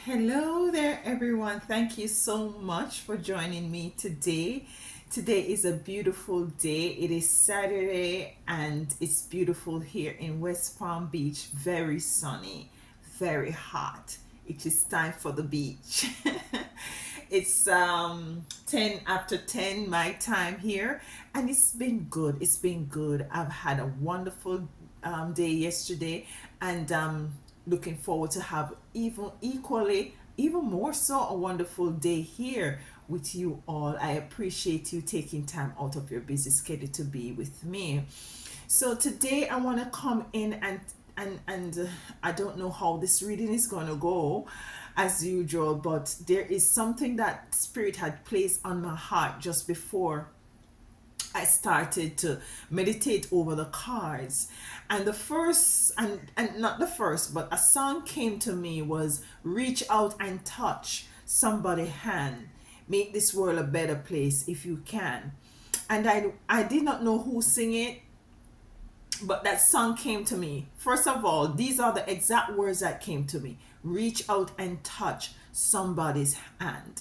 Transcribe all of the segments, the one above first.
Hello there, everyone. Thank you so much for joining me today. Today is a beautiful day. It is Saturday and it's beautiful here in West Palm Beach. Very sunny, very hot. It is time for the beach. It's 10 after 10 my time here, and it's been good. It's been good. I've had a wonderful day yesterday, and looking forward to have even more so a wonderful day here with you all. I appreciate you taking time out of your busy schedule to be with me. So today I want to come in and I don't know how this reading is going to go as usual, but there is something that Spirit had placed on my heart just before I started to meditate over the cards. And the first, and not the first, but a song came to me was Reach Out and Touch Somebody's Hand. Make this world a better place if you can. And I did not know who sing it, but that song came to me. First of all, these are the exact words that came to me. Reach out and touch somebody's hand.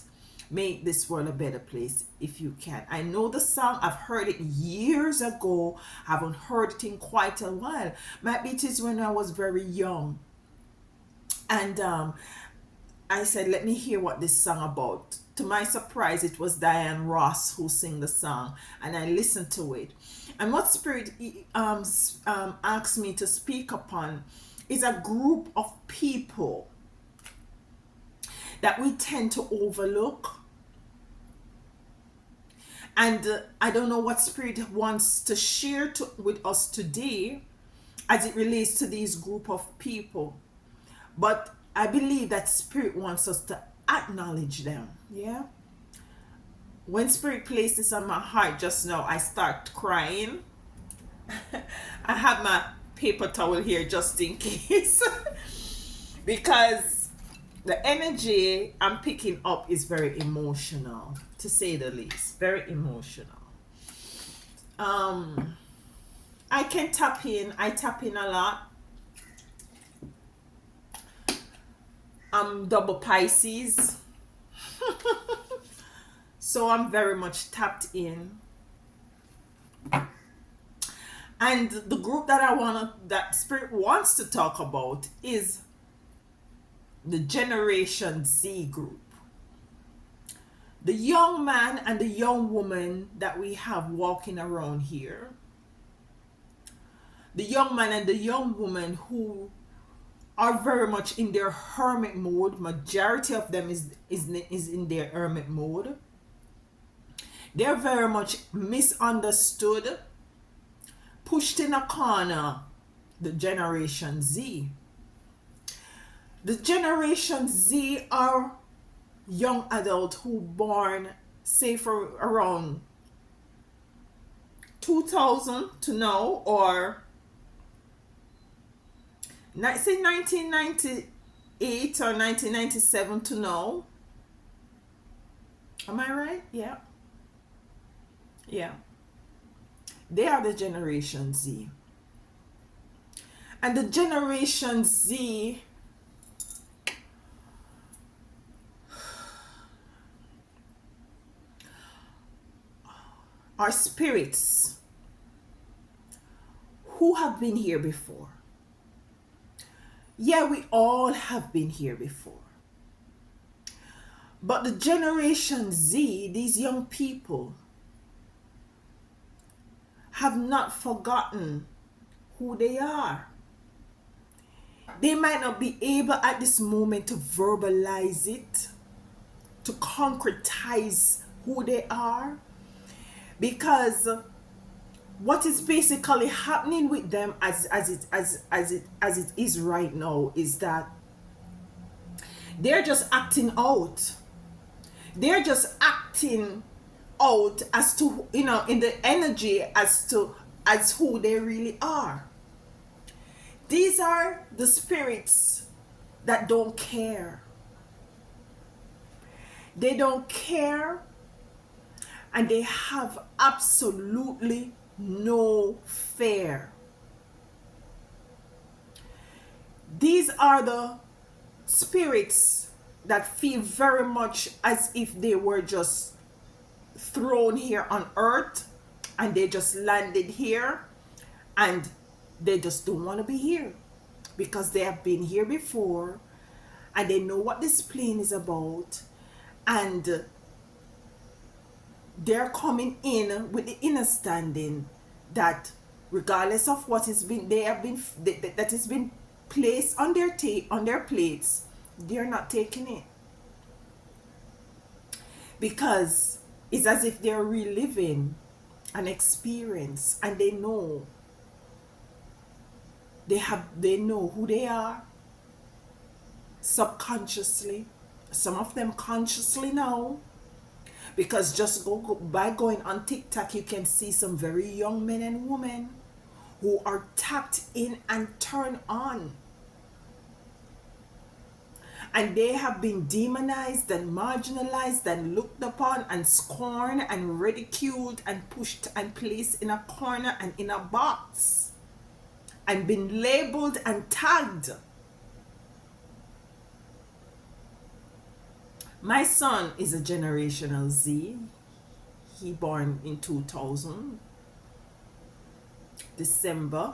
Make this world a better place if you can. I know the song, I've heard it years ago. Haven't heard it in quite a while. Maybe it is when I was very young. And I said, let me hear what this song about. To my surprise, it was Diane Ross who sang the song, and I listened to it. And what Spirit asked me to speak upon is a group of people that we tend to overlook. And I don't know what Spirit wants to share with us today as it relates to these group of people. But I believe that Spirit wants us to acknowledge them. Yeah. When Spirit placed this on my heart just now, I start crying. I have my paper towel here just in case. Because the energy I'm picking up is very emotional, to say the least. Very emotional. I can tap in. I tap in a lot. I'm double Pisces. So I'm very much tapped in. And the group that Spirit wants to talk about is the Generation Z group. The young man and the young woman that we have walking around here. The young man and the young woman who are very much in their hermit mode. Majority of them is in their hermit mode. They're very much misunderstood, pushed in a corner. The Generation Z. The Generation Z are young adults who born, say, for around 2000 to now, or say 1998 or 1997 to now. Am I right? Yeah. Yeah. They are the Generation Z. And the Generation Z are spirits who have been here before. Yeah, we all have been here before. But the Generation Z, these young people, have not forgotten who they are. They might not be able at this moment to verbalize it, to concretize who they are, because what is basically happening with them as it is right now is that they're just acting out. They're just acting out as to, in the energy as who they really are. These are the spirits that don't care. They don't care, and they have absolutely no fear. These are the spirits that feel very much as if they were just thrown here on earth and they just landed here and they just don't want to be here because they have been here before and they know what this plane is about, and they're coming in with the understanding that regardless of what has been they have been that has been placed on their on their plates, they're not taking it because it's as if they're reliving an experience, and they know who they are subconsciously, some of them consciously now, because just go by going on TikTok, you can see some very young men and women who are tapped in and turned on, and they have been demonized and marginalized and looked upon and scorned and ridiculed and pushed and placed in a corner and in a box and been labeled and tagged. My son is a generational Z. He born in 2000, December,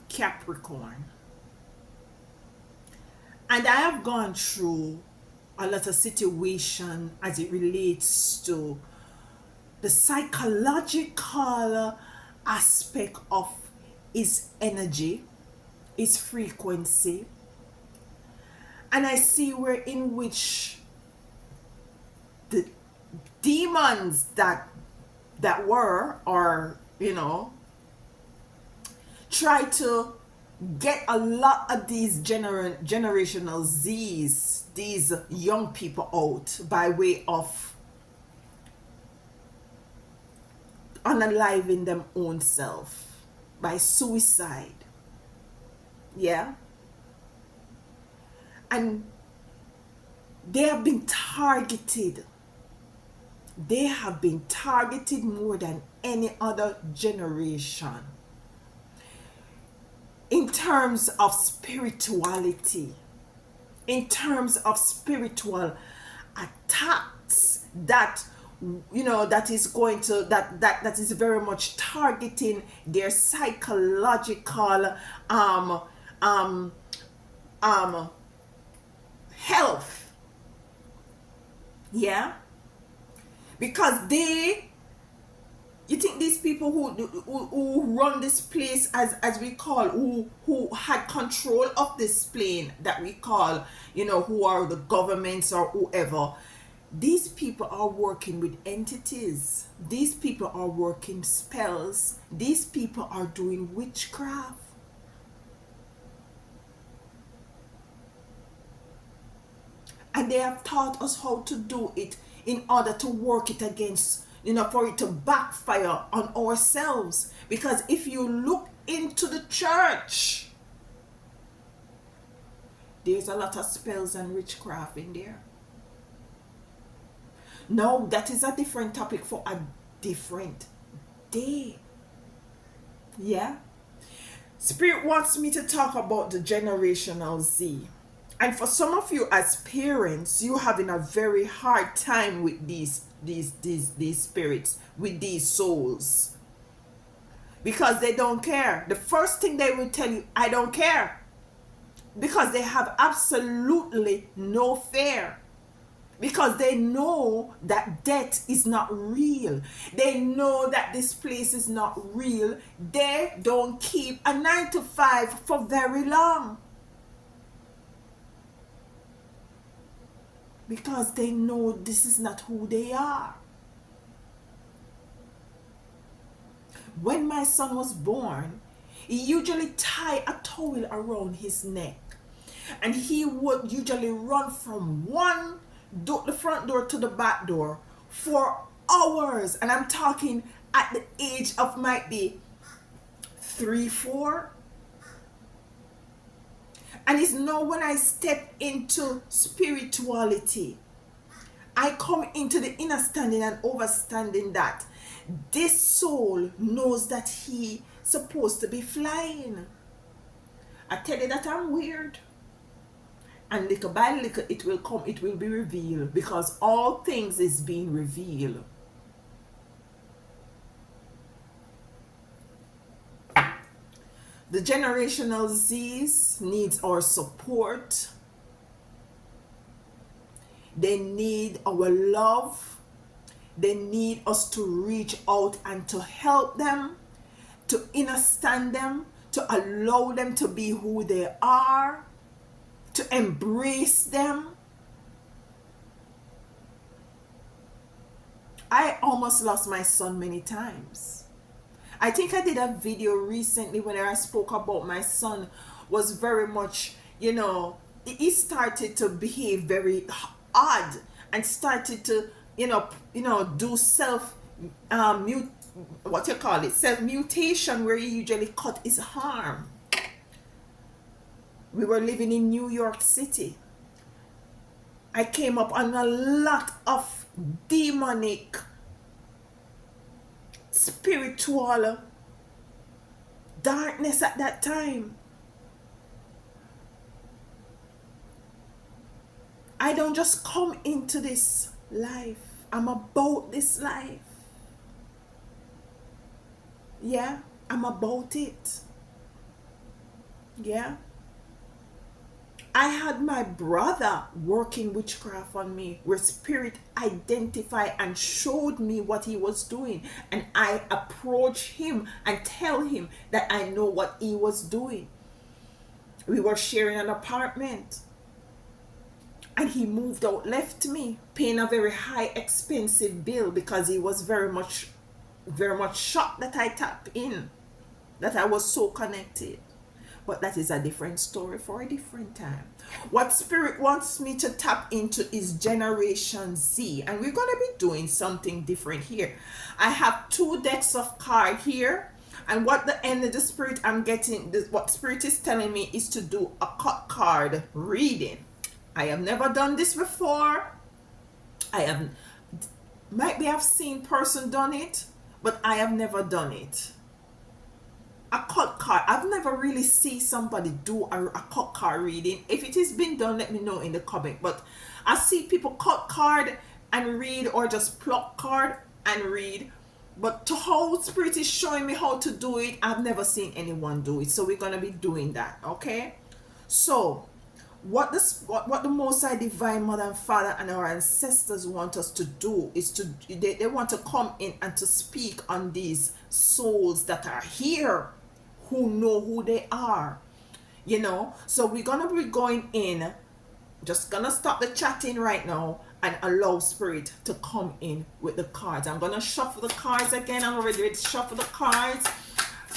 Capricorn. And I have gone through a lot of situation as it relates to the psychological aspect of his energy, his frequency. And I see where in which the demons that were, or try to get a lot of these generational Z's, these young people, out by way of unaliving them own self by suicide. Yeah. And they have been targeted. They have been targeted more than any other generation in terms of spirituality, in terms of spiritual attacks that that is going to that is very much targeting their psychological health. Yeah, because you think these people who run this place, as we call, who had control of this plane that we call, who are the governments or whoever, these people are working with entities. These people are working spells. These people are doing witchcraft. And they have taught us how to do it in order to work it against, for it to backfire on ourselves. Because if you look into the church, there's a lot of spells and witchcraft in there. No, that is a different topic for a different day. Yeah. Spirit wants me to talk about the generational Z. And for some of you as parents, you're having a very hard time with these spirits, with these souls. Because they don't care. The first thing they will tell you, I don't care. Because they have absolutely no fear. Because they know that death is not real. They know that this place is not real. They don't keep a 9 to 5 for very long. Because they know this is not who they are. When my son was born, he usually tied a towel around his neck. And he would usually run from the front door to the back door for hours. And I'm talking at the age of might be 3, 4. And it's now when I step into spirituality, I come into the understanding and overstanding that this soul knows that he's supposed to be flying. I tell you that I'm weird. And little by little it will come, it will be revealed, because all things is being revealed. The generational Z's needs our support. They need our love. They need us to reach out and to help them, to understand them, to allow them to be who they are, to embrace them. I almost lost my son many times. I think I did a video recently when I spoke about my son was very much, he started to behave very odd and started to, do self self mutation, where he usually cut his arm. We were living in New York City. I came up on a lot of demonic, spiritual darkness at that time. I don't just come into this life. I'm about this life. Yeah, I'm about it. Yeah. I had my brother working witchcraft on me, where spirit identified and showed me what he was doing, and I approached him and tell him that I know what he was doing. We were sharing an apartment, and he moved out, left me paying a very high expensive bill, because he was very much shocked that I tapped in, that I was so connected. But that is a different story for a different time. What spirit wants me to tap into is Generation Z, and we're going to be doing something different here. I have 2 decks of cards here, and what the end of the spirit I'm getting, what spirit is telling me is to do a cut card reading. I have never done this before. Maybe I've seen person done it, but I have never done it. A cut card, I've never really seen somebody do a cut card reading. If it has been done, let me know in the comment. But I see people cut card and read, or just pluck card and read. But to how spirit is showing me how to do it, I've never seen anyone do it. So we're going to be doing that, okay? So what the Most High Divine Mother and Father and our ancestors want us to do is they want to come in and to speak on these souls that are here, who know who they are, so we're gonna be going in, just gonna stop the chatting right now and allow spirit to come in with the cards. I'm gonna shuffle the cards again. I'm already ready to shuffle the cards,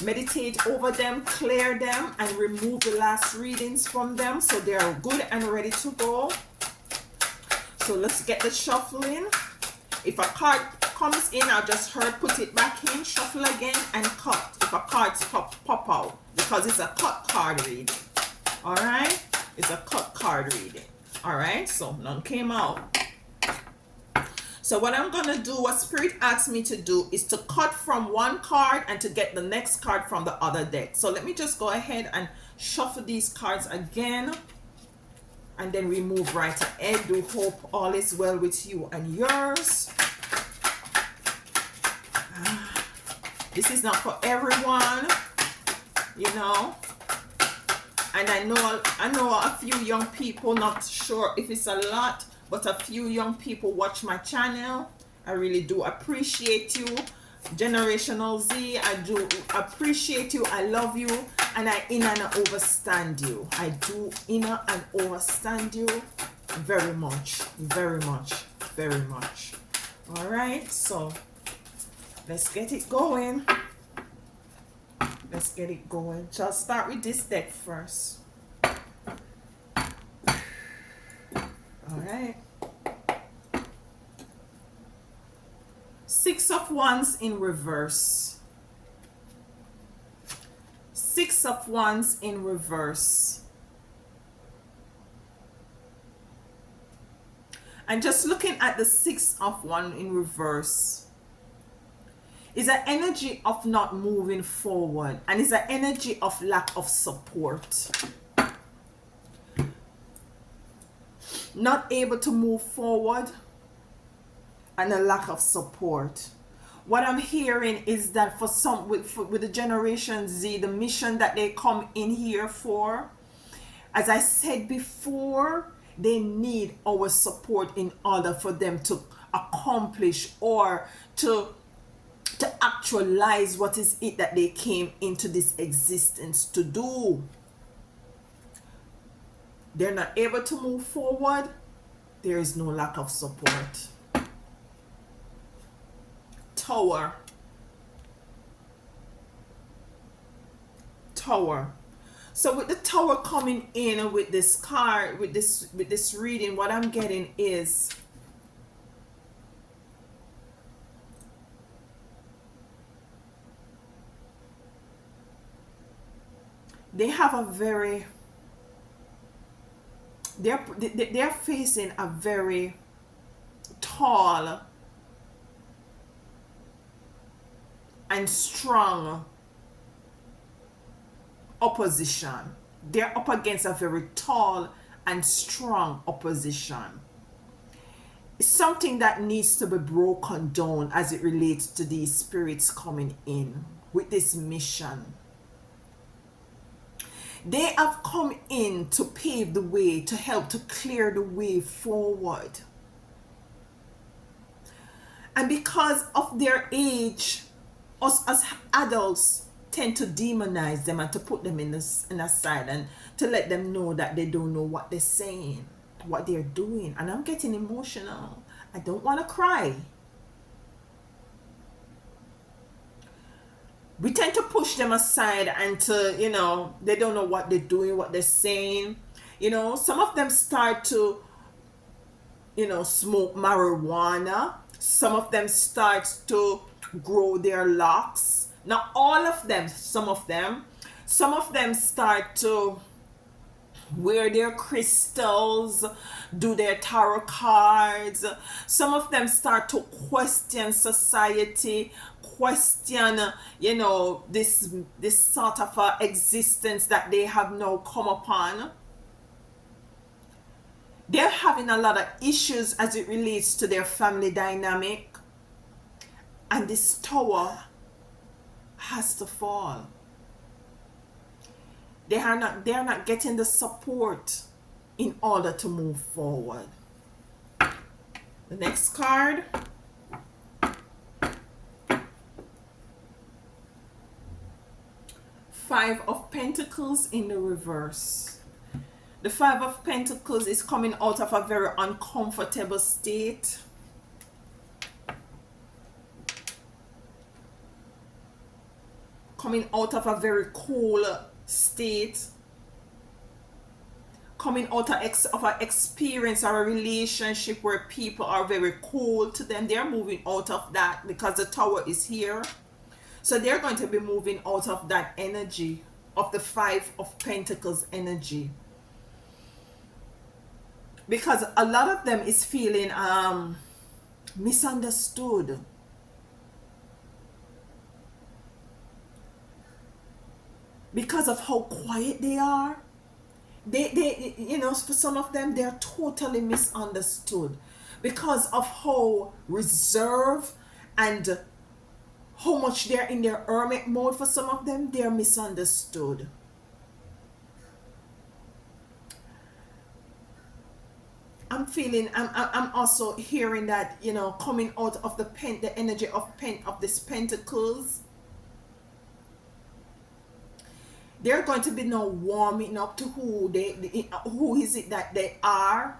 meditate over them, clear them, and remove the last readings from them, so they are good and ready to go. So let's get the shuffling. If a card comes in, I just heard put it back in, shuffle again, and cut if a card pop out, because it's a cut card reading. All right, it's a cut card reading. All right, so none came out. So what I'm gonna do, what spirit asked me to do, is to cut from one card and to get the next card from the other deck. So let me just go ahead and shuffle these cards again, and then we move right ahead. Do hope all is well with you and yours. This is not for everyone, and I know a few young people, not sure if it's a lot, but a few young people watch my channel. I really do appreciate you. Generational Z, I do appreciate you. I love you, and I in and overstand you. I do inner and overstand you very much, very much, very much. All right, so let's get it going. Let's get it going. So I'll start with this deck first. All right. 6 of Wands in reverse. 6 of Wands in reverse. And just looking at the 6 of Wands in reverse, is an energy of not moving forward, and is an energy of lack of support. not able to move forward, and a lack of support. What I'm hearing is that for some, with the Generation Z, the mission that they come in here for, as I said before, they need our support in order for them to accomplish or to actualize what is it that they came into this existence to do. They're not able to move forward. There is no lack of support. Tower. Tower. So with the tower coming in with this card, with this reading, what I'm getting is they have a very they're facing a very tall and strong opposition. They're up against a very tall and strong opposition. It's something that needs to be broken down as it relates to these spirits coming in with this mission. They have come in to pave the way, to help to clear the way forward. And because of their age, us as adults tend to demonize them and to put them in aside and to let them know that they don't know what they're saying, what they're doing. And I'm getting emotional. I don't want to cry. We tend to push them aside and to, they don't know what they're doing, what they're saying. Some of them start to, smoke marijuana. Some of them start to grow their locks. Not all of them, some of them. Some of them start to wear their crystals, do their tarot cards. Some of them start to question society, question, this sort of existence that they have now come upon. They're having a lot of issues as it relates to their family dynamic. And this tower has to fall. They are not getting the support in order to move forward. The next card. Five of Pentacles in the reverse. The Five of Pentacles is coming out of a very uncomfortable state. Coming out of a very cool state. Coming out of an experience or a relationship where people are very cold to them. They're moving out of that because the Tower is here. So they're going to be moving out of that energy, of the Five of Pentacles energy. Because a lot of them is feeling misunderstood. Because of how quiet they are. They for some of them, they're totally misunderstood. Because of how reserved and how much they're in their hermit mode. For some of them, they're misunderstood. I'm also hearing that, coming out of the energy of this Pentacles, they're going to be now warming up to who is it that they are,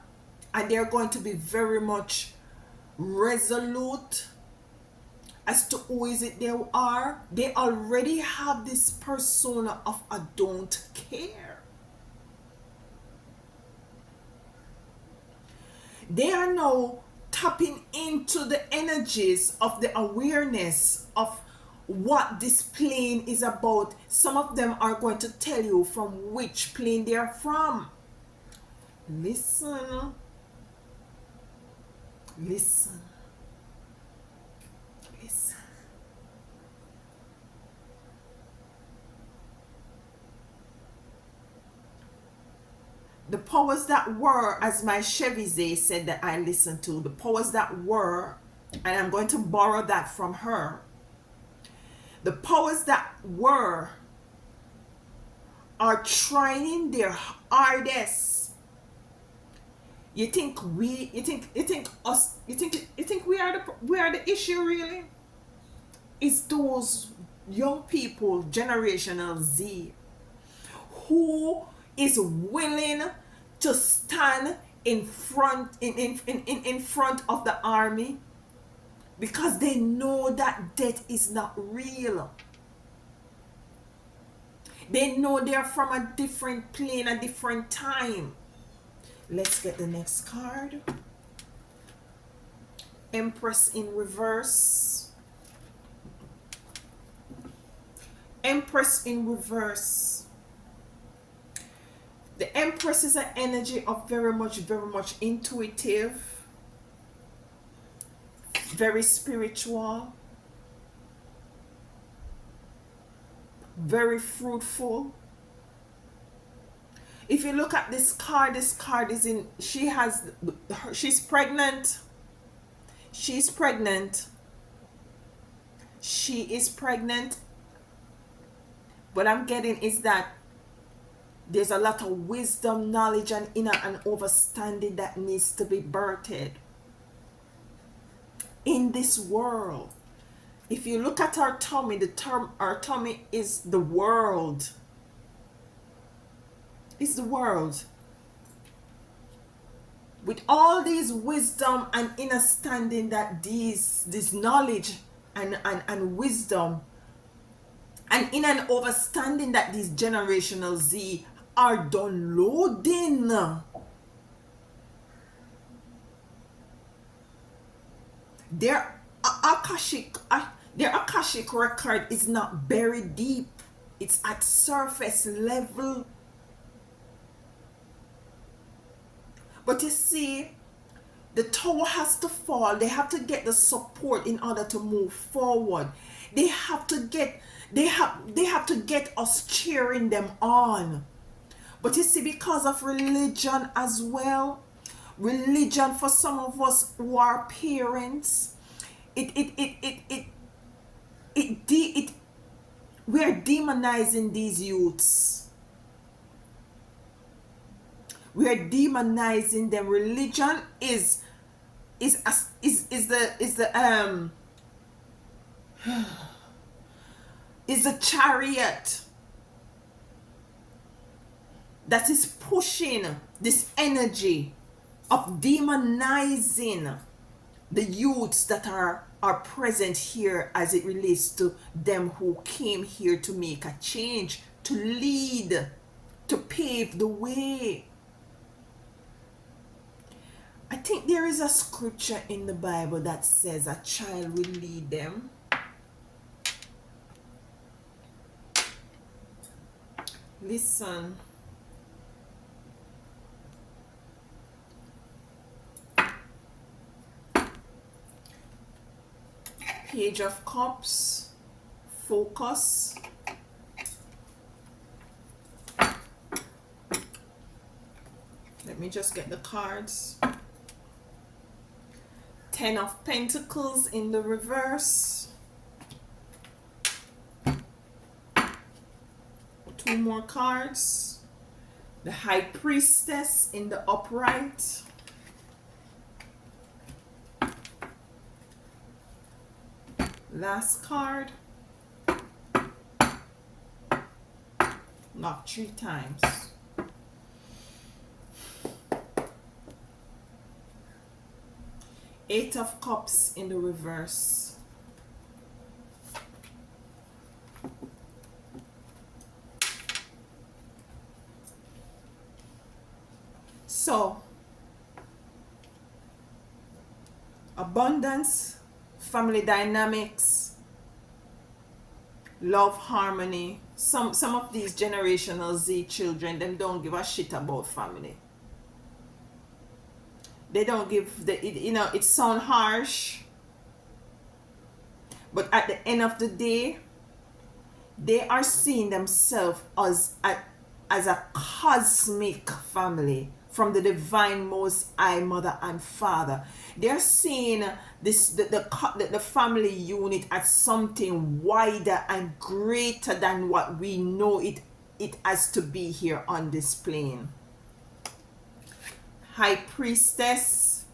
and they're going to be very much resolute as to who is it they are. They already have this persona of a don't care. They are now tapping into the energies of the awareness of what this plane is about. Some of them are going to tell you from which plane they are from. Listen. Listen. Listen. The powers that were, as my Chevizé said that I listened to, the powers that were, and I'm going to borrow that from her. The powers that were are trying their hardest. You think we are the issue really? It's those young people, generational Z, who is willing to stand in front of the army because they know that death is not real. They know they're from a different plane, a different time. Let's get the next card. Empress in reverse. Empress in reverse. The Empress is an energy of very much intuitive, very spiritual, very fruitful. If you look at this card is in, she's pregnant. She's pregnant. She is pregnant. What I'm getting is that there's a lot of wisdom, knowledge, and inner and understanding that needs to be birthed in this world. If you look at our tummy, our tummy is the world. It's the world. With all these wisdom and understanding that this knowledge and wisdom and in an understanding that these generational Z are downloading, their Akashic record is not buried deep. It's at surface level. But you see, the tower has to fall. They have to get the support in order to move forward. They have to get us cheering them on. But you see, because of religion as well, religion for some of us who are parents, we are demonizing these youths. We are demonizing them. Religion is the chariot that is pushing this energy of demonizing the youths that are present here as it relates to them who came here to make a change, to lead, to pave the way. I think there is a scripture in the Bible that says a child will lead them. Listen. Page of Cups. Focus. Let me just get the cards. 10 of Pentacles in the reverse. 2 more cards. The High Priestess in the upright. Last card. Knock 3 times. Eight of Cups in the reverse. So, abundance, family dynamics, love, harmony. Some of these generational Z children, them don't give a shit about family. They don't give it sounds harsh, but at the end of the day, they are seeing themselves as as a cosmic family from the divine most high mother and father. They're seeing this the family unit as something wider and greater than what we know it has to be here on this plane. High priestess,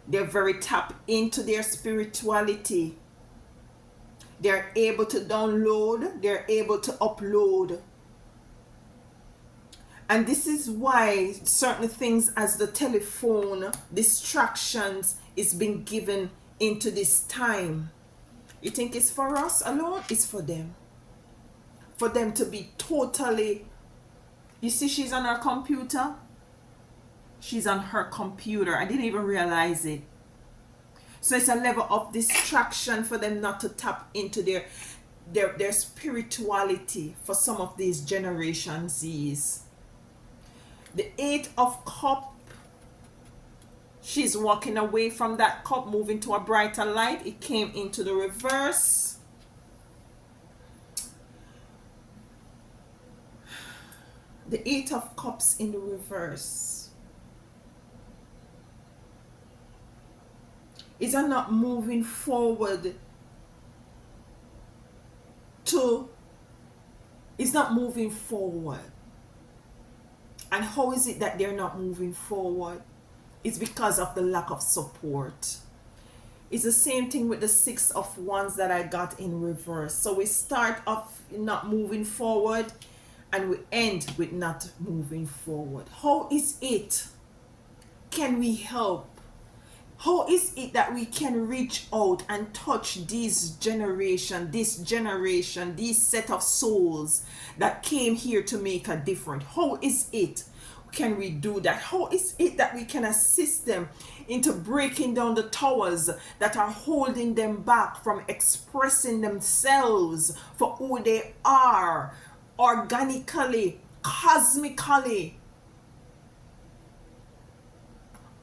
they're very tapped into their spirituality. They're able to download, they're able to upload. And this is why certain things as the telephone, distractions is being given into this time. You think it's for us alone? It's for them. For them to be totally, you see she's on her computer? She's on her computer. I didn't even realize it. So it's a level of distraction for them not to tap into their spirituality for some of these Generation Zs. The Eight of Cups, she's walking away from that cup, moving to a brighter light. It came into the reverse. The Eight of Cups in the reverse is not moving forward it's not moving forward. And how is it that they're not moving forward? It's because of the lack of support. It's the same thing with the Six of Wands that I got in reverse. So we start off not moving forward and we end with not moving forward. How is it? Can we help? How is it that we can reach out and touch this generation, these set of souls that came here to make a difference? How is it can we do that? How is it that we can assist them into breaking down the towers that are holding them back from expressing themselves for who they are, organically, cosmically?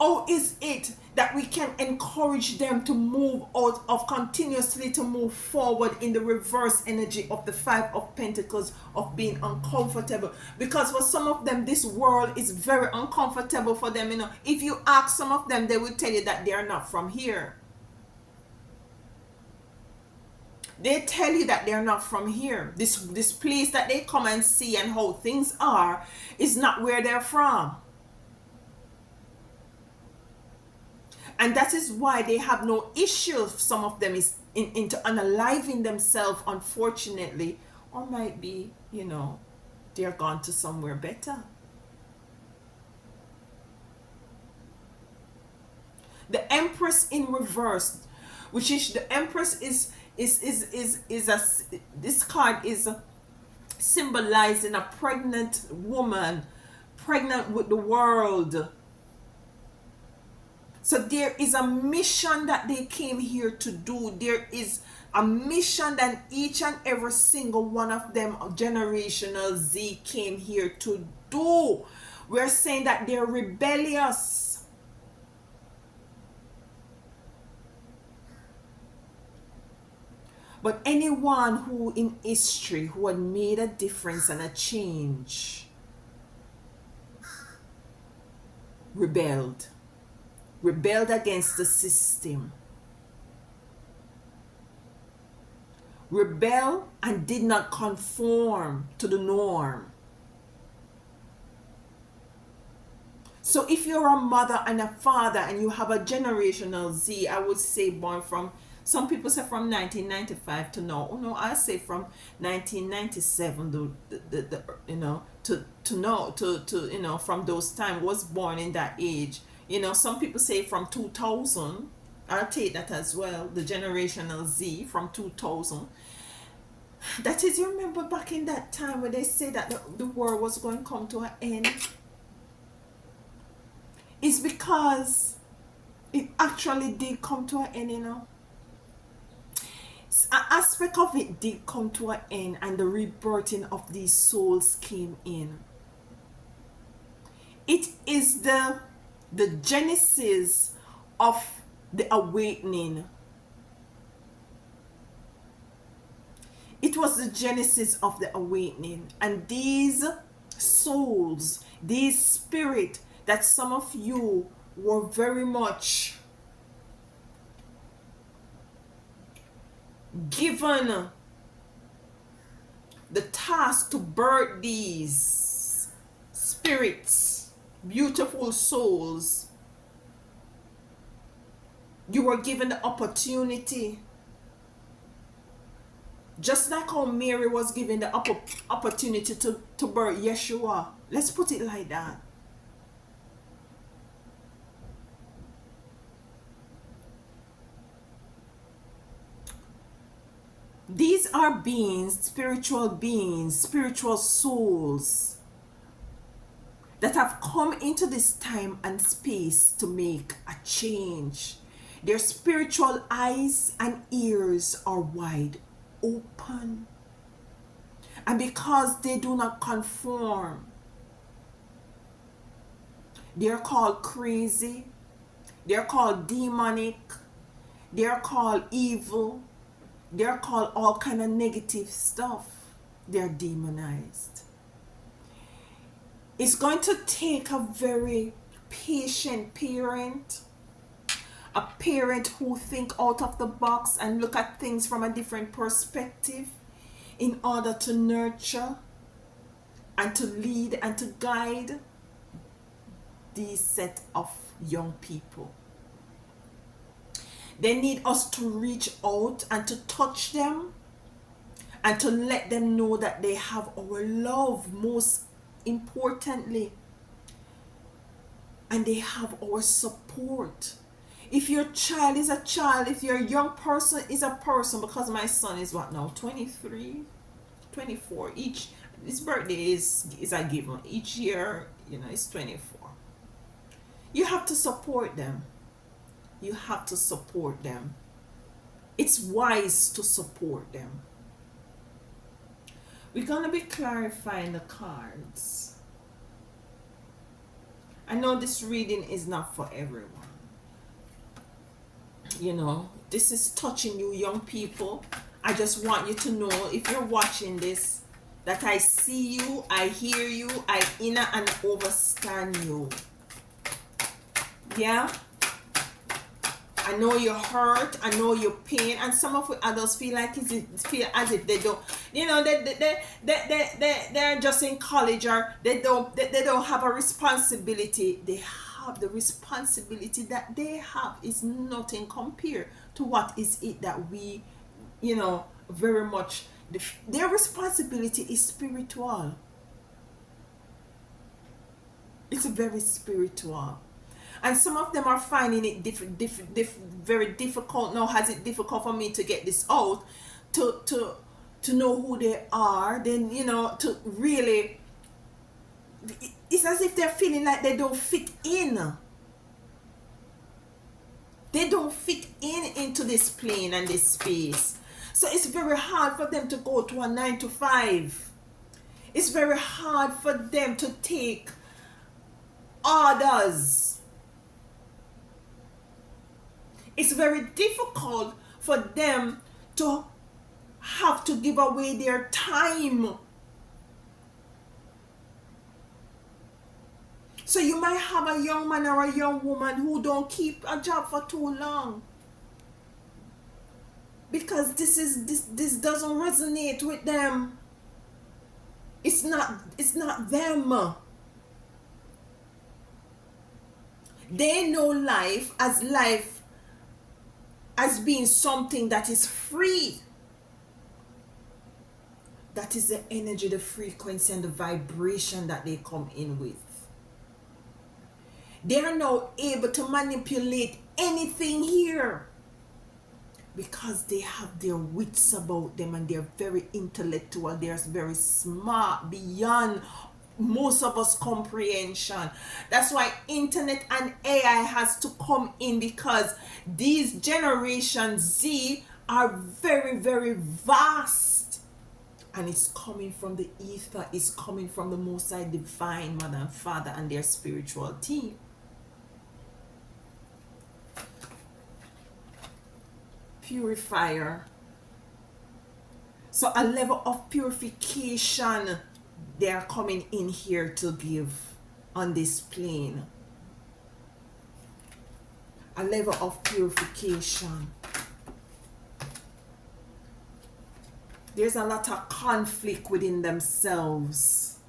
How is it that we can encourage them to move out of continuously to move forward in the reverse energy of the Five of Pentacles of being uncomfortable? Because for some of them, this world is very uncomfortable for them. You know, if you ask some of them, they will tell you that they are not from here. They tell you that they're not from here. This place that they come and see and how things are is not where they're from. And that is why they have no issue. Some of them is into unaliving themselves, unfortunately, or might be, you know, they're gone to somewhere better. The Empress in reverse, which is the Empress this card is symbolizing a pregnant woman, pregnant with the world. So there is a mission that they came here to do. There is a mission that each and every single one of them, Generational Z, came here to do. We're saying that they're rebellious. But anyone who in history who had made a difference and a change rebelled against the system, rebelled and did not conform to the norm. So if you're a mother and a father and you have a Generational Z, I would say born from, some people say from 1995 to now. Oh no, I say from 1997 the you know to now to you know, from those time, was born in that age. You know, some people say from 2000. I'll take that as well. The Generational Z from 2000. That is, you remember back in that time when they say that the world was going to come to an end? It's because it actually did come to an end, you know. An aspect of it did come to an end, and the rebirthing of these souls came in. It is the genesis of the awakening. It was the genesis of the awakening. And these souls, these spirit that some of you were very much given the task to birth these spirits, beautiful souls. You were given the opportunity, just like how Mary was given the opportunity to birth Yeshua. Let's put it like that. These are beings, spiritual souls that have come into this time and space to make a change. Their spiritual eyes and ears are wide open. And because they do not conform, they're called crazy, they're called demonic, they're called evil, they're called all kind of negative stuff. They're demonized. It's going to take a very patient parent, a parent who think out of the box and look at things from a different perspective, in order to nurture and to lead and to guide these set of young people. They need us to reach out and to touch them and to let them know that they have our love, most importantly, and they have our support. If your child is a child, if your young person is a person, because my son is what now, 23, 24, his birthday is a given each year, it's 24. You have to support them. You have to support them. It's wise to support them. We're going to be clarifying the cards. I know this reading is not for everyone. This is touching you young people. I just want you to know, if you're watching this, that I see you, I hear you, I inner and understand you. Yeah? I know you're hurt, I know you're pain, and some of the adults feel as if they don't, they're just in college, or they don't have a responsibility. They have the responsibility that they have is nothing compared to what is it that we, very much, their responsibility is spiritual. It's very spiritual. And some of them are finding it very difficult. Now, has it difficult for me to get this out, to know who they are, then, to really, it's as if they're feeling like they don't fit in. They don't fit into this plane and this space. So it's very hard for them to go to a 9 to 5. It's very hard for them to take orders. It's very difficult for them to have to give away their time. So you might have a young man or a young woman who don't keep a job for too long, because this doesn't resonate with them. It's not them. They know life as being something that is free. That is the energy, the frequency, and the vibration that they come in with. They are now able to manipulate anything here because they have their wits about them, and they're very intellectual. They're very smart beyond most of us comprehension. That's why internet and AI has to come in, because these Generation Z are very, very vast, and it's coming from the ether, it's coming from the Most High Divine Mother and Father and their spiritual team. Purifier. So a level of purification they are coming in here to give on this plane. A level of purification. There's a lot of conflict within themselves.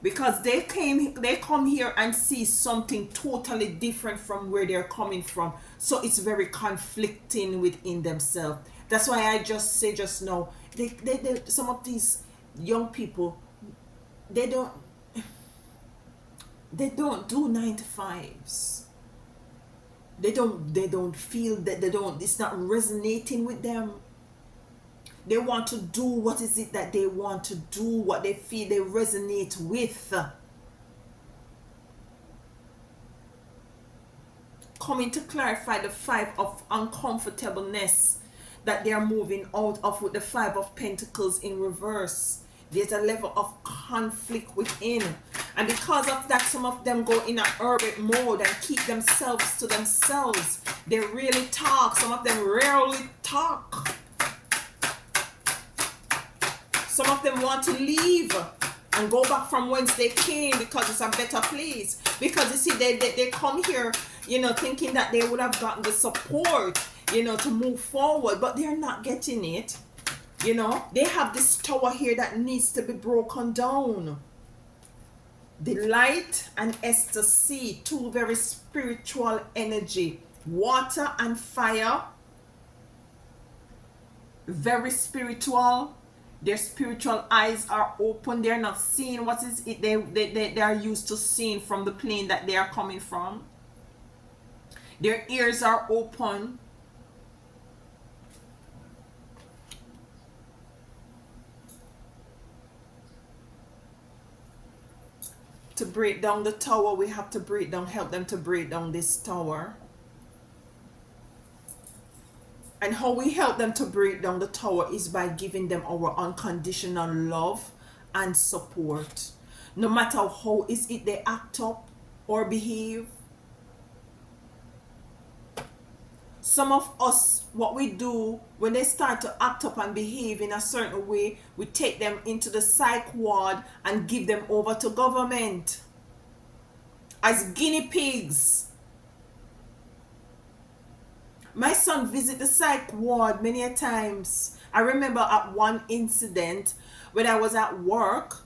Because they come here and see something totally different from where they're coming from. So it's very conflicting within themselves. That's why I just say just now, some of these young people, they don't do 9 to 5s. They don't feel that it's not resonating with them. They want to do what is it that they want to do, what they feel they resonate with. Coming to clarify the 5 of uncomfortableness that they are moving out of with the 5 of Pentacles in reverse. There's a level of conflict within. And because of that, some of them go in a hermit mode and keep themselves to themselves. They really talk. Some of them rarely talk. Some of them want to leave and go back from whence they came because it's a better place. Because you see, they come here, thinking that they would have gotten the support, to move forward, but they're not getting it. They have this tower here that needs to be broken down. The light and ecstasy, 2 very spiritual energy. Water and fire, very spiritual. Their spiritual eyes are open. They're not seeing what is it they are used to seeing from the plane that they are coming from. Their ears are open. To break down the tower, we have to help them to break down this tower. And how we help them to break down the tower is by giving them our unconditional love and support. No matter how is it they act up or behave. Some of us, what we do when they start to act up and behave in a certain way, we take them into the psych ward and give them over to government as guinea pigs. My son visited the psych ward many a times. I remember at one incident when I was at work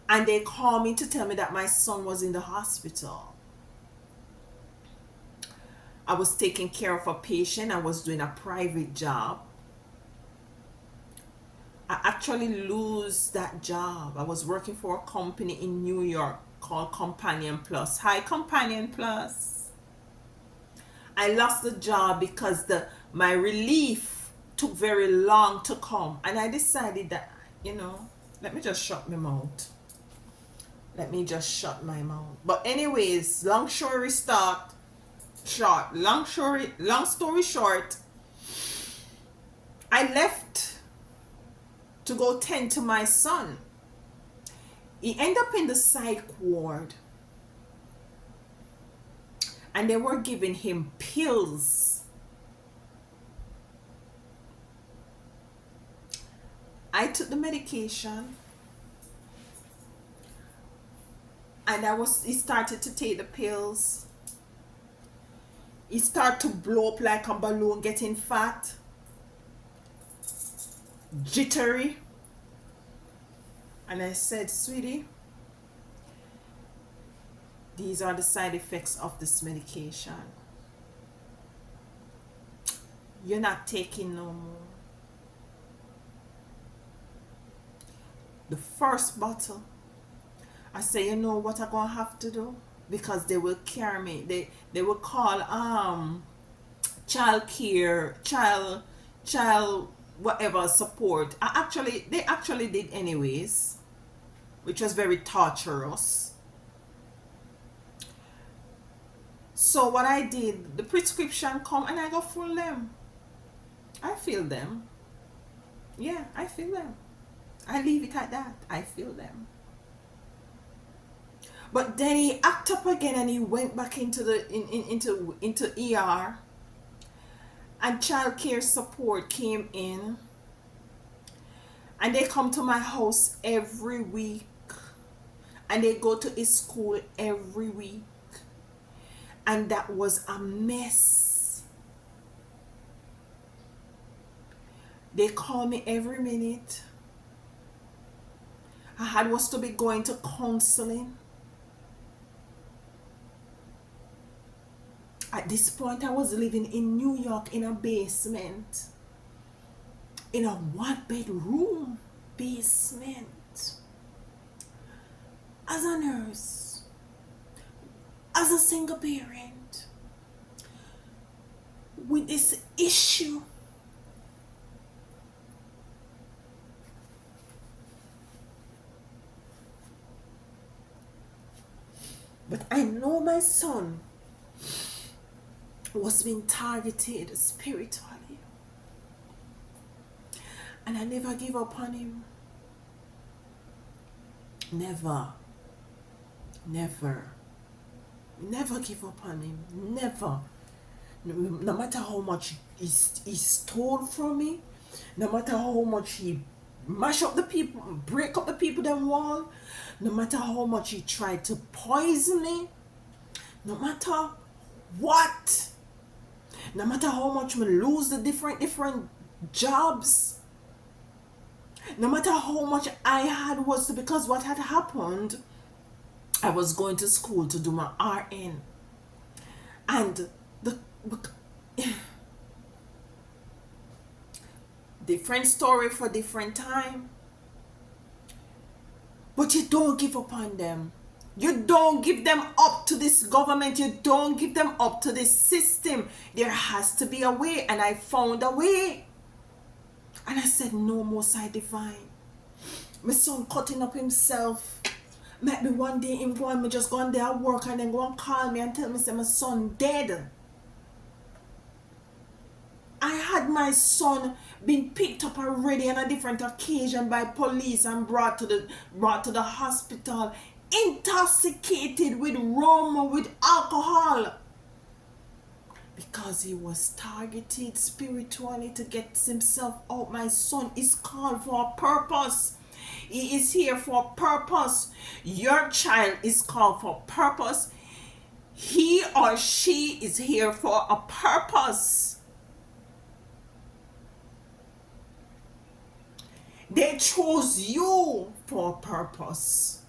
and they called me to tell me that my son was in the hospital. I was taking care of a patient. I was doing a private job. I actually lose that job. I was working for a company in New York called Companion Plus. Hi, Companion Plus. I lost the job because my relief took very long to come. And I decided that, let me just shut my mouth. Let me just shut my mouth. But anyways, long story short, I left to go tend to my son. He ended up in the psych ward. And they were giving him pills. I took the medication. And he started to take the pills. He started to blow up like a balloon, getting fat. Jittery. And I said, sweetie, these are the side effects of this medication. You're not taking no more. The first bottle, I say, you know what I'm going to have to do? Because they will carry me. They will call child care, child whatever support. They actually did anyways, which was very torturous. So what I did, the prescription come and I go full them. I feel them. Yeah, I feel them. I leave it at that. I feel them. But then he acted up again and he went back into ER, and child care support came in And they come to my house every week. And they go to his school every week. And that was a mess. They call me every minute. I was to be going to counseling. At this point, I was living in New York in a basement. In a one-bedroom basement. As a nurse. As a single parent. With this issue. But I know my son was being targeted spiritually. And I never give up on him. Never. Never. Never give up on him. Never. No matter how much he stole from me, no matter how much he mash up the people, break up the people that wall, no matter how much he tried to poison me, no matter what, no matter how much me lose the different jobs, no matter how much I had was because what had happened, I was going to school to do my RN, and the different story for different time. But you don't give up on them. You don't give them up to this government. You don't give them up to this system. There has to be a way, and I found a way. And I said, no more side divine. My son cutting up himself. Maybe one day him going, me just go on there at work and then go and call me and tell me say my son dead. I had my son been picked up already on a different occasion by police and brought to the hospital, intoxicated with rum, with alcohol, because he was targeted spiritually to get himself out. My son is called for a purpose. He is here for a purpose. Your child is called for a purpose. He or she is here for a purpose. They chose you for a purpose.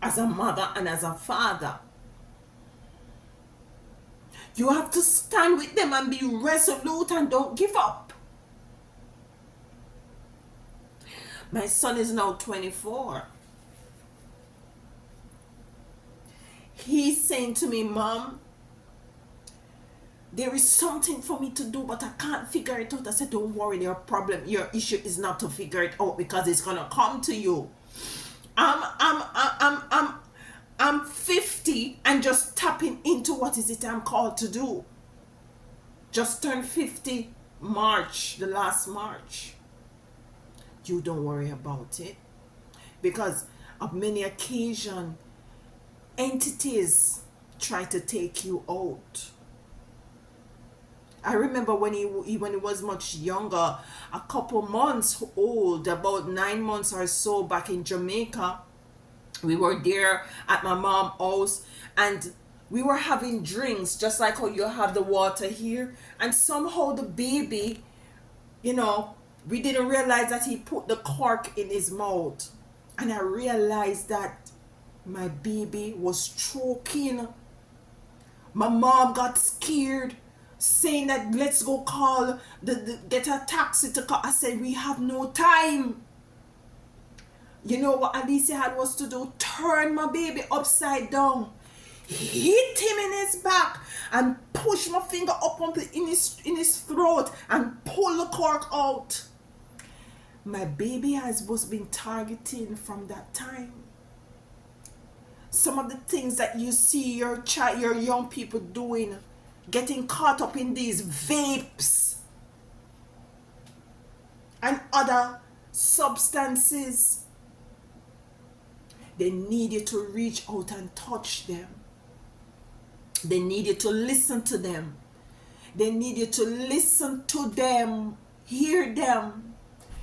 As a mother and as a father. You have to stand with them and be resolute and don't give up. My son is now 24. He's saying to me, Mom, there is something for me to do, but I can't figure it out. I said, don't worry, your issue is not to figure it out because it's gonna come to you. I'm 50 and just tapping into what is it I'm called to do. Just turned 50 March, the last March. You don't worry about it, because of many occasions entities try to take you out. I remember when he was much younger, a couple months old, about 9 months or so, back in Jamaica. We were there at my mom's house and we were having drinks, just like how you have the water here. And somehow the baby, we didn't realize that he put the cork in his mouth. And I realized that my baby was choking. My mom got scared, saying that let's go call get a taxi to call. I said, we have no time. You know what Alicia had was to do? Turn my baby upside down, hit him in his back, and push my finger up in his throat and pull the cork out. My baby was been targeting from that time. Some of the things that you see your young people doing, getting caught up in these vapes and other substances. They need you to reach out and touch them. They need you to listen to them. They need you to listen to them, hear them.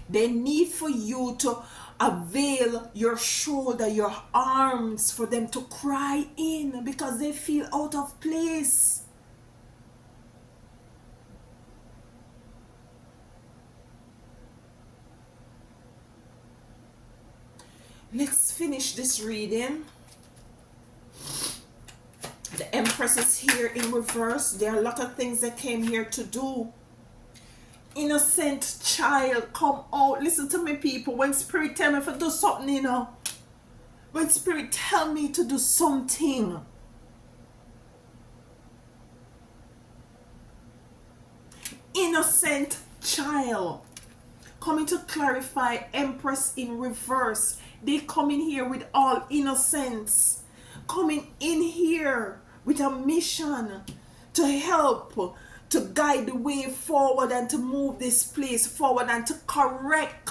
They need for you to avail your shoulder, your arms, for them to cry in because they feel out of place. Let's finish this reading. The Empress is here in reverse. There are a lot of things that came here to do. Innocent child, come out. Listen to me, people. When Spirit tell me to do something, you know. When Spirit tell me to do something, innocent child, coming to clarify. Empress in reverse. They come in here with all innocence, coming in here with a mission to help, to guide the way forward and to move this place forward and to correct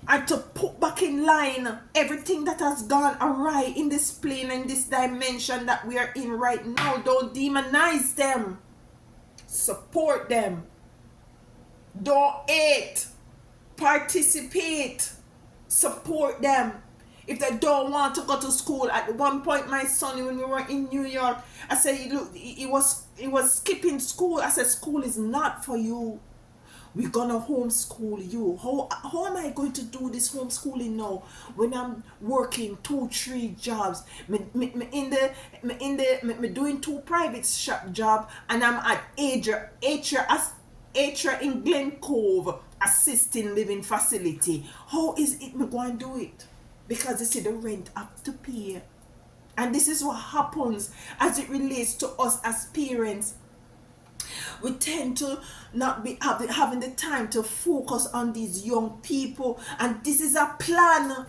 and to put back in line everything that has gone awry in this plane and this dimension that we are in right now. Don't demonize them. Support them. Don't hate. Participate. Support them. If they don't want to go to school, at one point my son, when we were in New York, I said, look, he was skipping school. I said, school is not for you. We're gonna homeschool you. How am I going to do this homeschooling now when I'm working 2-3 jobs? Me doing 2 private shop job, and I'm at HR in Glen Cove assisting living facility. How is it me going to do it? Because they say the rent up to pay. And this is what happens as it relates to us as parents. We tend to not be having the time to focus on these young people, and this is a plan.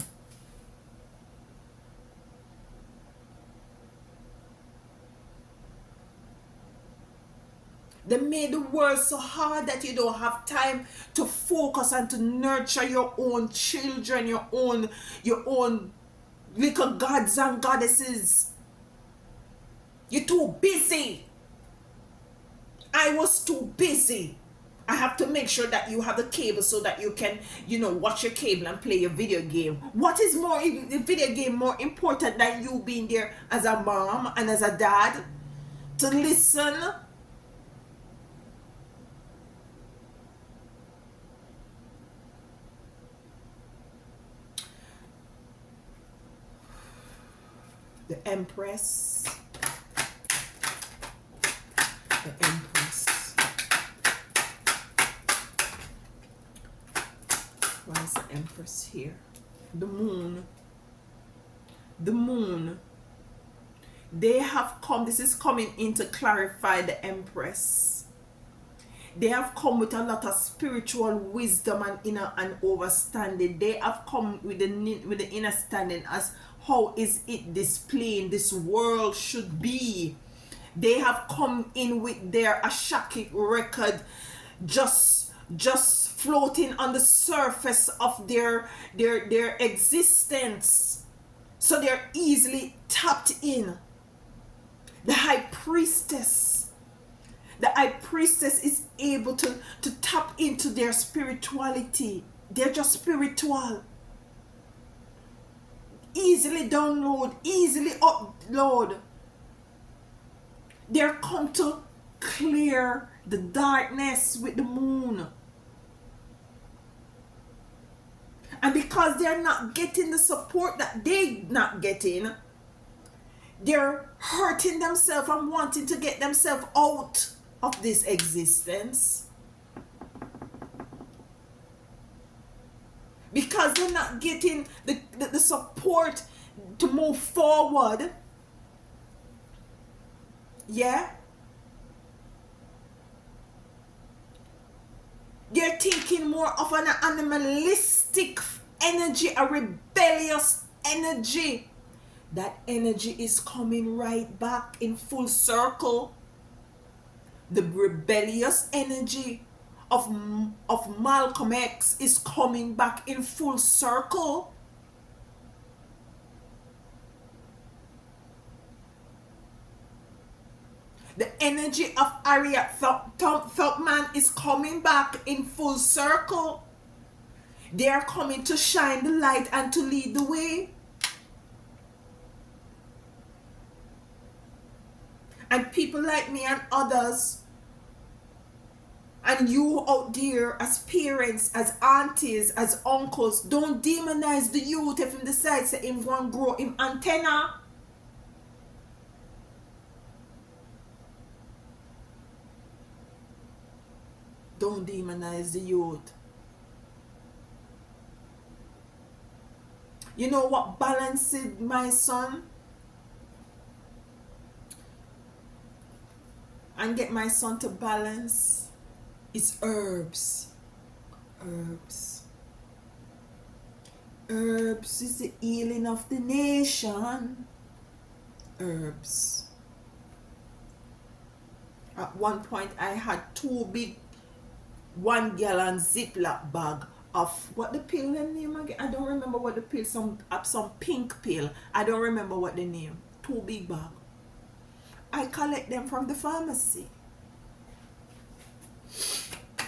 They made the world so hard that you don't have time to focus and to nurture your own children, your own little gods and goddesses. You're too busy. I was too busy. I have to make sure that you have the cable so that you can, watch your cable and play your video game. What is the video game more important than you being there as a mom and as a dad to listen? The Empress. The Empress. Why is the Empress here? The Moon. The Moon. They have come. This is coming in to clarify the Empress. They have come with a lot of spiritual wisdom and inner and overstanding. They have come with the inner standing as how is it this plane, this world should be. They have come in with their Ashaki record just floating on the surface of their existence. So they're easily tapped in. The High Priestess. The High Priestess is able to tap into their spirituality. They're just spiritual. Easily download, easily upload. They're come to clear the darkness with the moon. And because they're not getting the support that they're not getting, they're hurting themselves and wanting to get themselves out of this existence. Because they're not getting the support to move forward. Yeah? They're taking more of an animalistic energy, a rebellious energy. That energy is coming right back in full circle. The rebellious energy of Malcolm X is coming back in full circle. The energy of Harriet Thumpman is coming back in full circle. They are coming to shine the light and to lead the way. And people like me and others, and you out there as parents, as aunties, as uncles, don't demonize the youth if him decides that him want to grow him antenna. Don't demonize the youth. You know what balanced my son? And get my son to balance is herbs. Herbs. Herbs is the healing of the nation. Herbs. At one point I had 2 big 1-gallon Ziploc bag of what the pill name again? I don't remember what the pill, some pink pill. I don't remember what the name. 2 big bag. I collect them from the pharmacy.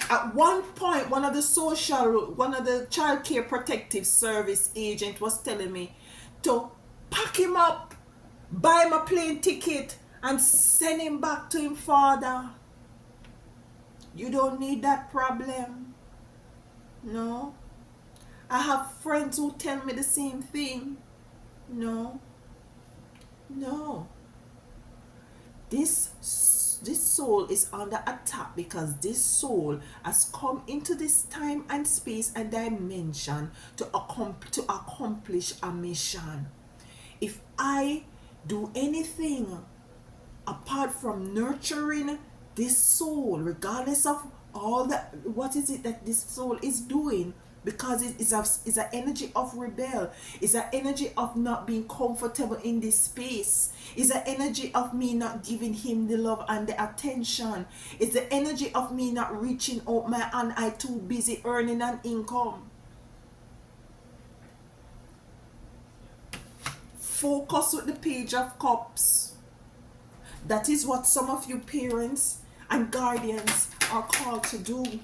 At one point, one of the child care protective service agent was telling me to pack him up, buy him a plane ticket, and send him back to him father. You don't need that problem. No. I have friends who tell me the same thing. No. No. This soul is under attack because this soul has come into this time and space and dimension to accomplish a mission. If I do anything apart from nurturing this soul, regardless of all that, what is it that this soul is doing, because it's an energy of rebel, it's an energy of not being comfortable in this space, it's an energy of me not giving him the love and the attention, it's the energy of me not reaching out my hand, I too busy earning an income. Focus with the Page of Cups. That is what some of you parents and guardians are called to do,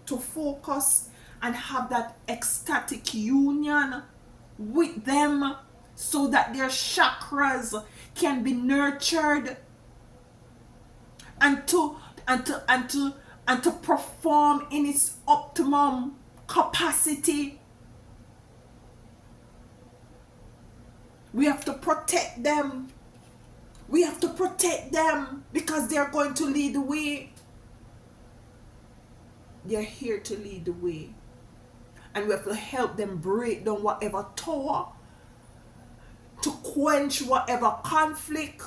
to focus and have that ecstatic union with them so that their chakras can be nurtured and to perform in its optimum capacity. We have to protect them. We have to protect them because they're going to lead the way. They're here to lead the way. And we have to help them break down whatever tower, to quench whatever conflict,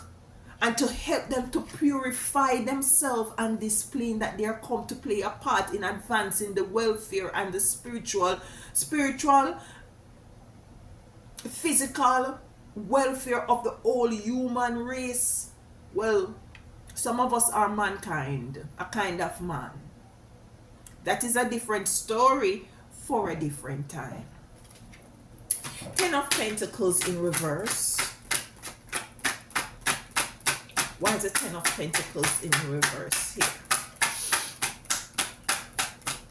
and to help them to purify themselves and displaying that they are come to play a part in advancing the welfare and the spiritual, physical welfare of the whole human race. Well, some of us are mankind, a kind of man. That is a different story for a different time. 10 of Pentacles in reverse. Why is the 10 of Pentacles in reverse here?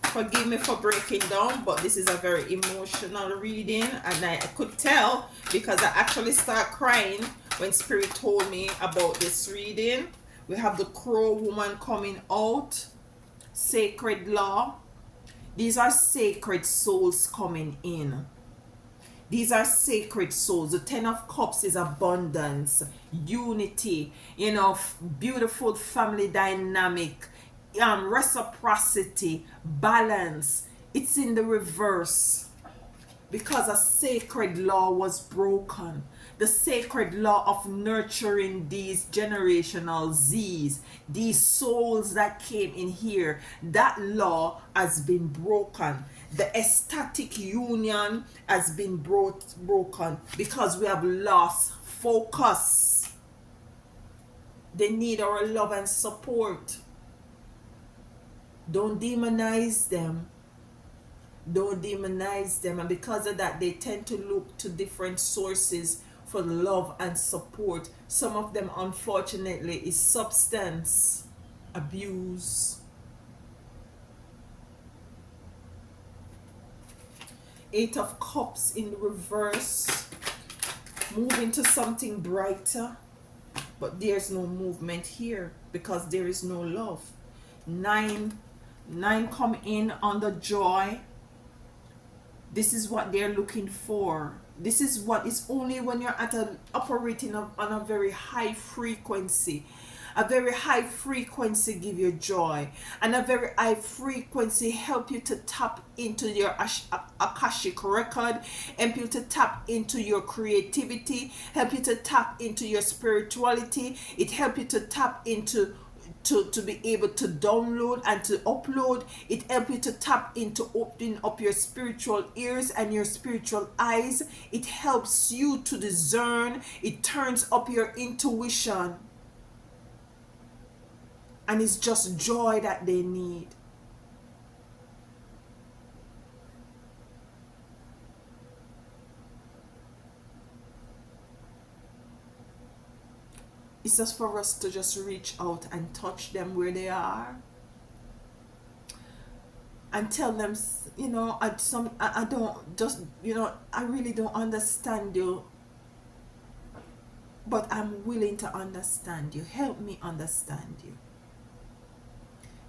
Forgive me for breaking down, but this is a very emotional reading, and I could tell because I actually started crying when Spirit told me about this reading. We have the Crow Woman coming out, Sacred Law. These are sacred souls coming in. These are sacred souls. The 10 of Cups is abundance, unity, beautiful family dynamic, reciprocity, balance. It's in the reverse because a sacred law was broken. The sacred law of nurturing these generational Z's, these souls that came in here, that law has been broken. The ecstatic union has been broken because we have lost focus. They need our love and support. Don't demonize them. Don't demonize them. And because of that, they tend to look to different sources for love and support. Some of them, unfortunately, is substance abuse. Eight of Cups in the reverse. Moving to something brighter. But there's no movement here because there is no love. Nine come in on the joy. This is what they're looking for. This is what is only when you're at operating on a very high frequency. A very high frequency give you joy, and a very high frequency help you to tap into your Akashic record, help you to tap into your creativity, help you to tap into your spirituality. It help you to tap into to be able to download and to upload. It helps you to tap into opening up your spiritual ears and your spiritual eyes. It helps you to discern. It turns up your intuition. And it's just joy that they need. It's just for us to just reach out and touch them where they are. And tell them, I don't just, I really don't understand you. But I'm willing to understand you. Help me understand you.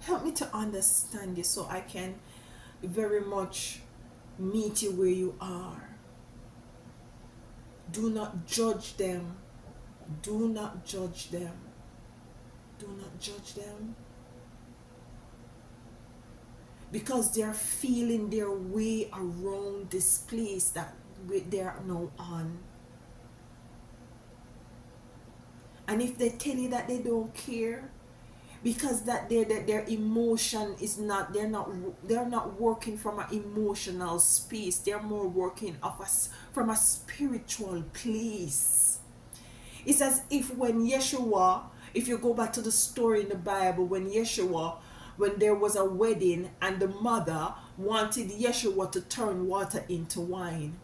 Help me to understand you so I can very much meet you where you are. Do not judge them. Do not judge them. Do not judge them. Because they are feeling their way around this place that they are now on. And if they tell you that they don't care, because that their emotion is not, they're not working from an emotional space. They're more working from a spiritual place. It's as if when Yeshua, if you go back to the story in the Bible, when there was a wedding and the mother wanted Yeshua to turn water into wine.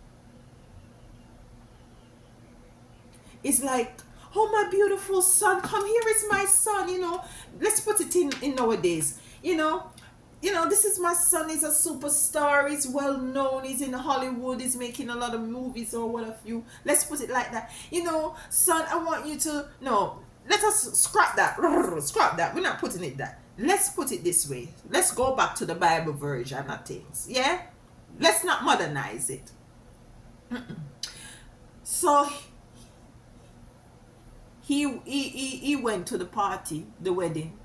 It's like, oh, my beautiful son, come here is my son, let's put it in nowadays, this is my son, he's a superstar, he's well known, he's in Hollywood, he's making a lot of movies or what have you. Let's put it like that. Son, I want you to, no, let us scrap that, we're not putting it that. Let's put it this way. Let's go back to the Bible version of things, yeah? Let's not modernize it. So, he went to the party, the wedding.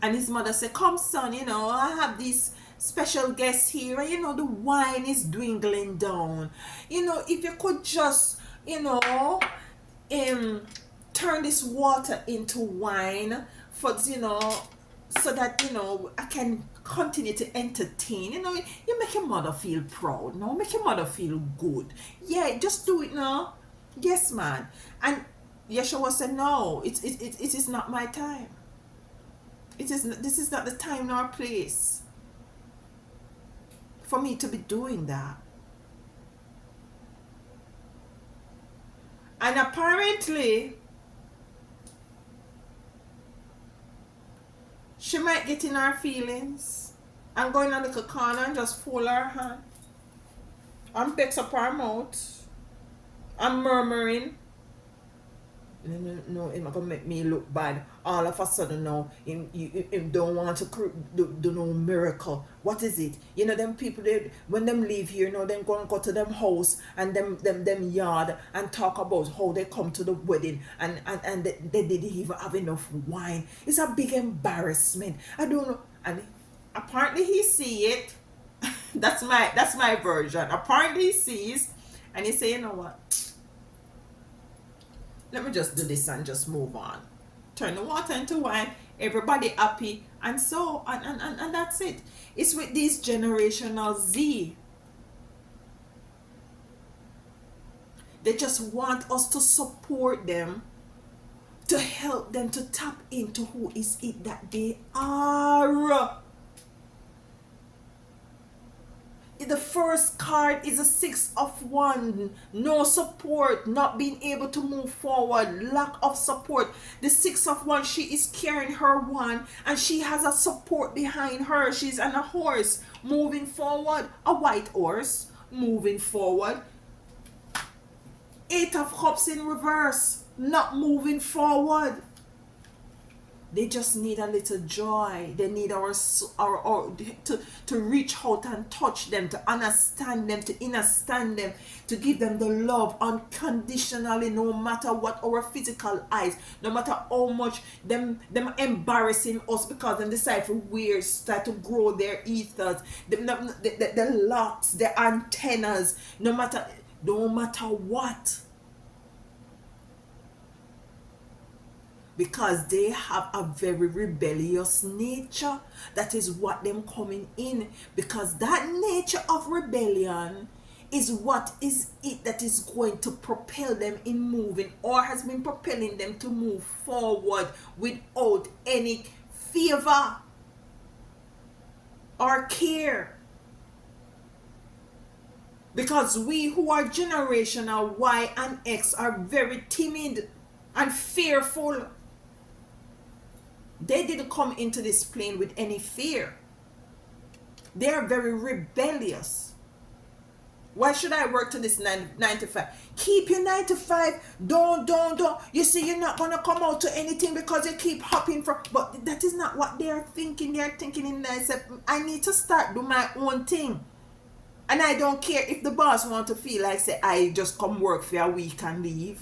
And his mother said, come son, I have these special guests here. And the wine is dwindling down. If you could just, turn this water into wine for, so that, I can continue to entertain. You make your mother feel proud. No, make your mother feel good. Yeah, just do it now. Yes, man. And Yeshua said, no, it is not my time. This is not the time nor place for me to be doing that. And apparently, she might get in her feelings and go in a little corner and just fold her hand and picks up her mouth and murmuring. No, it's not gonna make me look bad. All of a sudden now, him don't want to do no miracle. What is it? Them people, when them leave here, them go to them house and them yard and talk about how they come to the wedding and they didn't even have enough wine. It's a big embarrassment. I don't know. And apparently he see it. That's my version. Apparently he sees, and he say, you know what? Let me just do this and just move on. Turn the water into wine. Everybody happy. And so, and that's it. It's with these generational Z. They just want us to support them, to help them to tap into who is it that they are. The first card is a 6 of Wands. No support, not being able to move forward, lack of support. The 6 of Wands, she is carrying her wand and she has a support behind her. She's on a horse moving forward, a white horse moving forward. 8 of Cups in reverse, not moving forward. They just need a little joy. They need our to reach out and touch them, to understand them, to understand them, to give them the love unconditionally, no matter what our physical eyes, no matter how much them embarrassing us because them decide to wear, start to grow their ethers, the locks, the antennas, no matter what. Because they have a very rebellious nature. That is what them coming in. Because that nature of rebellion is what is it that is going to propel them in moving, or has been propelling them to move forward without any favor or care. Because we who are generational Y and X are very timid and fearful. They didn't come into this plane with any fear. They are very rebellious. Why should I work to this 9 to 5? Keep your 9 to 5. Don't. You see, you're not going to come out to anything because you keep hopping from. But that is not what they are thinking. They are thinking in themselves, I need to start do my own thing. And I don't care if the boss want to feel like, say, I just come work for a week and leave.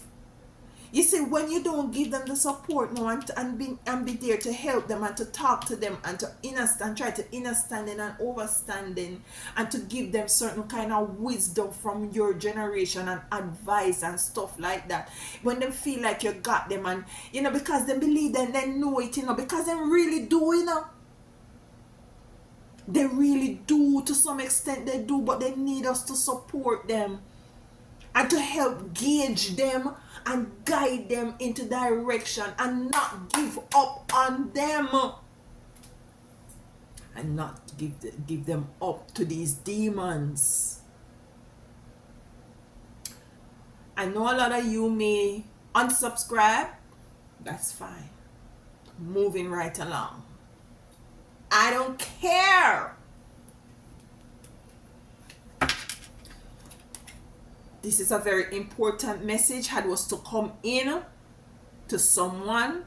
You see, when you don't give them the support now and be there to help them and to talk to them and to understand, try to understanding and overstanding and to give them certain kind of wisdom from your generation and advice and stuff like that. When they feel like you got them and, because they believe them, they know it, because they really do, They really do, to some extent they do, but they need us to support them and to help gauge them and guide them into direction and not give up on them and not give them up to these demons. I know a lot of you may unsubscribe. That's fine. Moving right along. I don't care. This is a very important message that was to come in to someone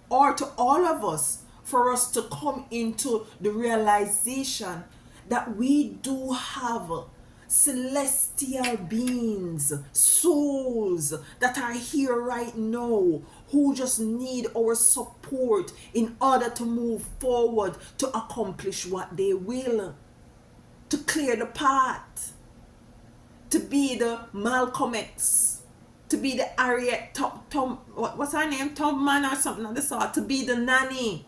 or to all of us, for us to come into the realization that we do have celestial beings, souls that are here right now, who just need our support in order to move forward, to accomplish what they will, to clear the path, to be the Malcolm X, to be the Harriet what's her name, Tubman or something of the sort, to be the nanny.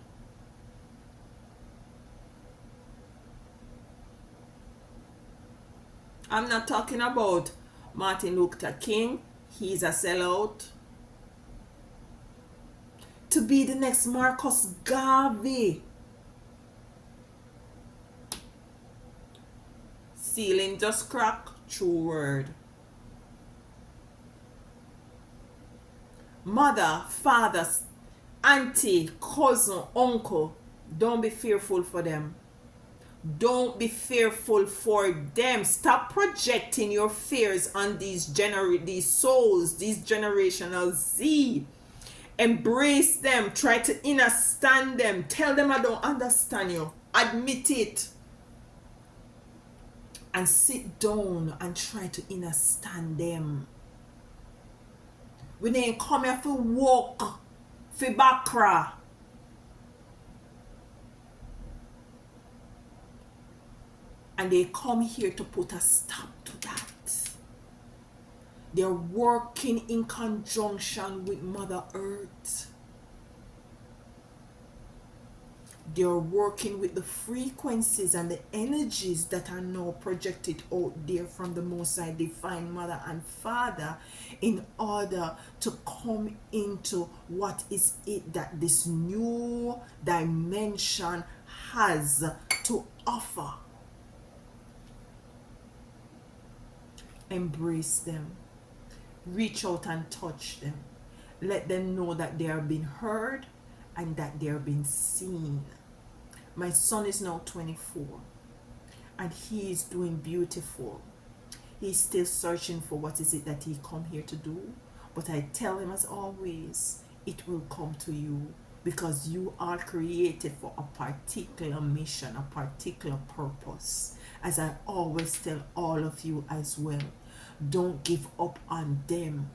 I'm not talking about Martin Luther King. He's a sellout. To be the next Marcus Garvey. Ceiling just crack. True word. Mother, father, auntie, cousin, uncle, don't be fearful for them. Don't be fearful for them. Stop projecting your fears on these souls, these generational Z. Embrace them. Try to understand them. Tell them I don't understand you. Admit it. And sit down and try to understand them. We ain't come here for walk, for bakra. And they come here to put a stop to that. They're working in conjunction with Mother Earth. They're working with the frequencies and the energies that are now projected out there from the Most High Divine Mother and Father, in order to come into what is it that this new dimension has to offer. Embrace them. Reach out and touch them. Let them know that they are being heard and that they are being seen. My son is now 24 and he is doing beautiful. He's still searching for what is it that he come here to do. But I tell him, as always, it will come to you, because you are created for a particular mission, a particular purpose. As I always tell all of you as well, don't give up on them.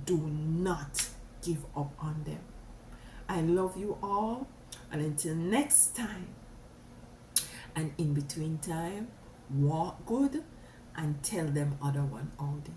Do not give up on them. I love you all, and until next time, and in between time, walk good and tell them other one all day.